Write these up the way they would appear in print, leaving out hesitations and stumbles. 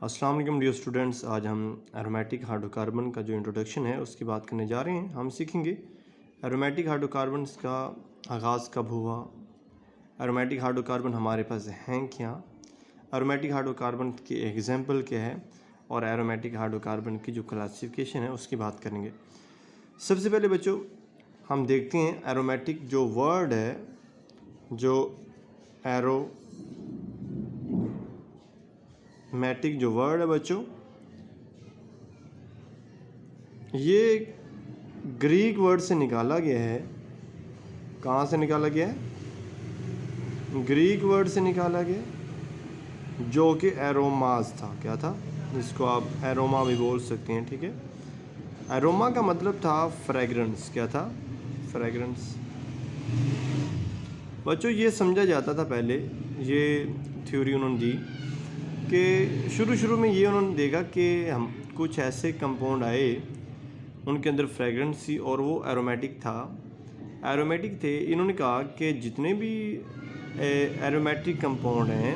अस्सलाम वालेकुम dear students. आज हम एरोमेटिक हाइड्रोकार्बन का जो इंट्रोडक्शन है उसकी बात करने जा रहे हैं। हम सीखेंगे एरोमेटिक हाइड्रोकार्बन्स का आगाज़ कब हुआ, एरोमेटिक हाइड्रोकार्बन हमारे पास हैं क्या, एरोमेटिक हाइड्रोकार्बन की एग्जांपल क्या है और एरोमेटिक हाइड्रोकार्बन की जो क्लासिफिकेशन है उसकी बात करेंगे। सबसे पहले बच्चों हम देखते हैं एरोमेटिक जो वर्ड है, जो एरोमेटिक जो वर्ड है बच्चों, ये ग्रीक वर्ड से निकाला गया है। कहाँ से निकाला गया है? ग्रीक वर्ड से निकाला गया जो कि एरोमास था। क्या था? इसको आप एरोमा भी बोल सकते हैं, ठीक है। एरोमा का मतलब था फ्रेगरेंस। क्या था? फ्रेगरेंस। बच्चों ये समझा जाता था पहले, ये थ्योरी उन्होंने दी कि शुरू में ये उन्होंने देखा कि हम कुछ ऐसे कंपाउंड आए उनके अंदर फ्रेगरेंस थी और वो एरोमेटिक थे। इन्होंने कहा कि जितने भी एरोमेटिक कंपाउंड हैं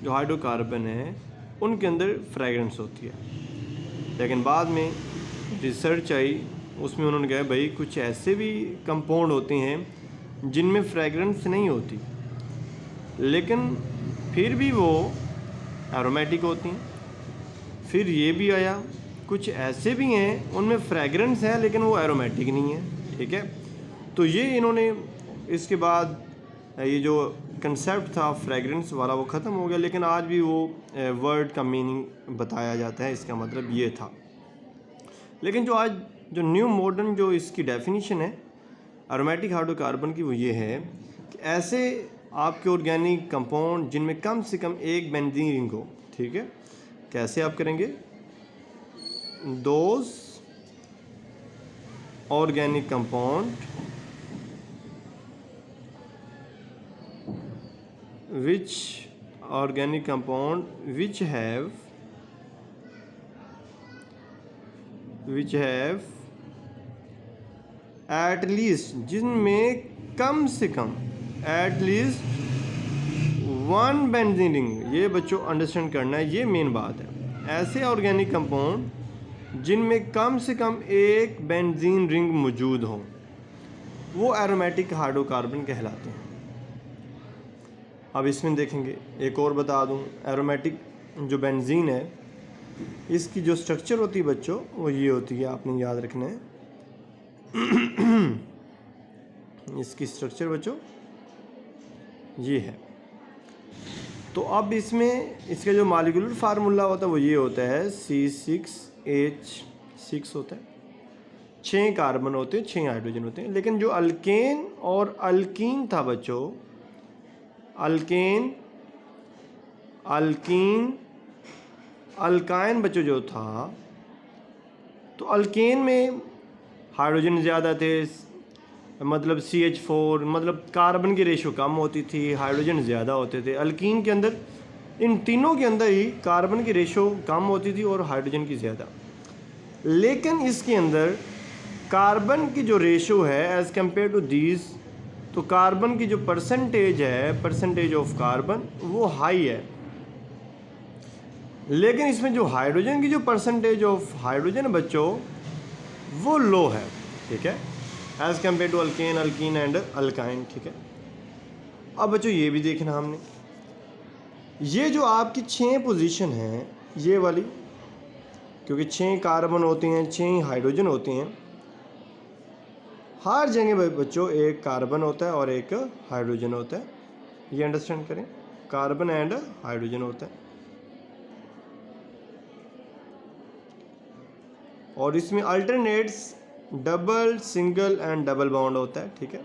जो हाइड्रोकार्बन हैं उनके अंदर फ्रेगरेंस होती है। लेकिन बाद में रिसर्च आई, उसमें उन्होंने कहा भाई कुछ ऐसे भी कंपाउंड होते हैं जिनमें फ्रेगरेंस नहीं होती लेकिन फिर भी वो एरोमेटिक होती हैं। फिर ये भी आया कुछ ऐसे भी हैं उनमें फ्रेगरेंस है लेकिन वो एरोमेटिक नहीं है, ठीक है। तो ये इन्होंने इसके बाद ये जो कंसेप्ट था फ्रेगरेंस वाला वो ख़त्म हो गया, लेकिन आज भी वो वर्ड का मीनिंग बताया जाता है, इसका मतलब ये था। लेकिन जो आज जो न्यू मॉडर्न जो इसकी डेफिनेशन है एरोमेटिक हाइड्रोकार्बन की, वो ये है कि ऐसे आपके ऑर्गेनिक कंपाउंड जिनमें कम से कम एक बेंजीन रिंग हो, ठीक है। कैसे आप करेंगे? Those organic compound which have at least, जिनमें कम से कम at least one benzene ring. ये बच्चों अंडरस्टैंड करना है, ये मेन बात है। ऐसे ऑर्गेनिक कंपाउंड जिनमें कम से कम एक बेंजीन रिंग मौजूद हो वो एरोमेटिक हाइड्रोकार्बन कहलाते हैं। अब इसमें देखेंगे, एक और बता दूं, एरोमेटिक जो बेंजीन है इसकी जो स्ट्रक्चर होती है बच्चों वो ये होती है, आपने याद रखना है। इसकी स्ट्रक्चर बच्चों ये है। तो अब इसमें इसका जो मॉलिक्यूलर फार्मूला होता है वो ये होता है C6H6 होता है। 6 कार्बन होते हैं, 6 हाइड्रोजन होते हैं। लेकिन जो अल्केन और अल्कीन था बच्चों, अल्काइन बच्चों जो था, तो अल्केन में हाइड्रोजन ज़्यादा थे, मतलब CH4, मतलब कार्बन की रेशो कम होती थी, हाइड्रोजन ज़्यादा होते थे। अल्कीन के अंदर, इन तीनों के अंदर ही कार्बन की रेशो कम होती थी और हाइड्रोजन की ज़्यादा। लेकिन इसके अंदर कार्बन की जो रेशो है एज़ कम्पेयर टू दीज, तो कार्बन की जो परसेंटेज है, परसेंटेज ऑफ कार्बन, वो हाई है। लेकिन इसमें जो हाइड्रोजन की जो परसेंटेज ऑफ हाइड्रोजन बच्चों वो लो है, ठीक है, as compared to alkene and alkyne, ठीक है। अब बच्चों ये भी देखना हमने, ये जो आपकी 6 पोजीशन है ये वाली, क्योंकि 6 कार्बन होते हैं, 6 हाइड्रोजन होते हैं, हर जगह बच्चों एक कार्बन होता है और एक हाइड्रोजन होता है। ये अंडरस्टैंड करें, कार्बन एंड हाइड्रोजन होता है। और इसमें alternates double, single and double bond होता है, ठीक है।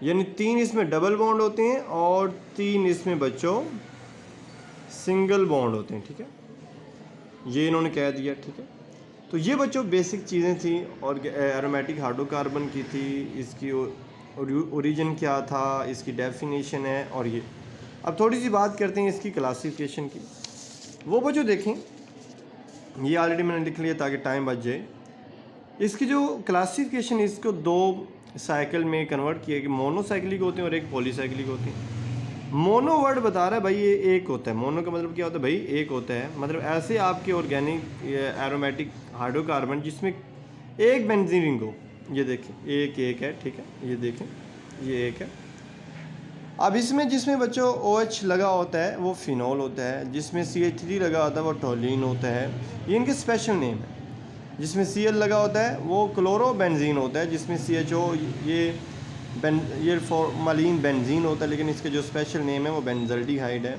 यानी 3 इसमें डबल बॉन्ड होते हैं और 3 इसमें बच्चों सिंगल बॉन्ड होते हैं, ठीक है। ये इन्होंने कह दिया, ठीक है। तो ये बच्चों बेसिक चीज़ें थी और एरोमेटिक हाइड्रोकार्बन की थी, इसकी ओरिजिन क्या था, इसकी डेफिनेशन है। और ये अब थोड़ी सी बात करते हैं इसकी क्लासिफिकेशन की। वो बच्चों देखें, ये ऑलरेडी मैंने लिख लिया ताकि टाइम बच जाए। इसकी जो क्लासिफिकेशन, इसको 2 साइकिल में कन्वर्ट किया कि मोनोसाइक्लिक होते हैं और एक पॉलीसाइक्लिक होते हैं। मोनो वर्ड बता रहा है भाई, ये एक होता है। मोनो का मतलब क्या होता है भाई, एक होता है। मतलब ऐसे आपके ऑर्गेनिक एरोमेटिक हाइड्रोकार्बन जिसमें एक बेंजीन रिंग हो, ये देखें एक एक है, ठीक है, ये देखें ये एक है। अब इसमें जिसमें बच्चों OH लगा होता है वो फिनॉल होता है, जिसमें CH3 लगा होता है वो टोलिन होता है, ये इनके स्पेशल नेम है। जिसमें Cl लगा होता है वो क्लोरोबेंजीन होता है, जिसमें CHO ये फॉर्मालिन बेंजीन होता है, लेकिन इसके जो स्पेशल नेम है वो बेंजल्डिहाइड है।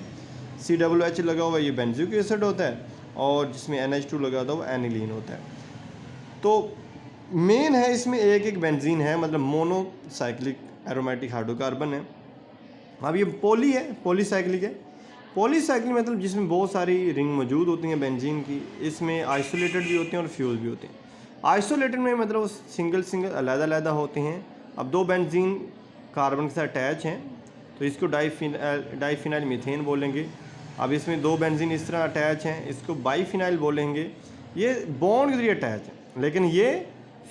COOH लगा हुआ ये बेंजोइक एसिड होता है, और जिसमें NH2 लगा होता है वो एनिलीन होता है। तो मेन है इसमें एक एक बेंजीन है, मतलब मोनोसाइक्लिक एरोमेटिक हाइड्रोकार्बन है। अब ये पॉली है, पॉलीसाइक्लिक है। पॉलीसाइक्लिक मतलब जिसमें बहुत सारी रिंग मौजूद होती हैं बेंजीन की। इसमें आइसोलेटेड भी होते हैं और फ्यूज भी होते हैं। आइसोलेटेड में मतलब सिंगल अलग-अलग होते हैं। अब दो बेंजीन कार्बन के साथ अटैच हैं तो इसको डाइफिनाइल मीथेन बोलेंगे। अब इसमें दो बेंजीन इस तरह अटैच हैं, इसको बाईफिनाइल बोलेंगे। ये बॉन्ड के जरिए अटैच हैं, लेकिन ये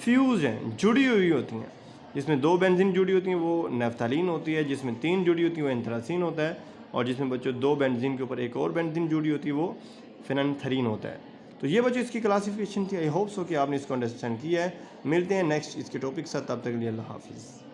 फ्यूज हैं, जुड़ी हुई होती हैं। जिसमें दो बेंजीन जुड़ी होती हैं वो नेफ्थालीन होती है, जिसमें तीन जुड़ी होती है वो एंथ्रासीन होता है, और जिसमें बच्चों दो बेंजीन के ऊपर एक और बेंजीन जुड़ी होती है वो फेनैंथरीन होता है। तो ये बच्चों इसकी क्लासिफिकेशन थी। आई होप सो कि आपने इसको अंडरस्टैंड किया है। मिलते हैं नेक्स्ट इसके टॉपिक के साथ, तब तक के लिए अल्लाह हाफिज़।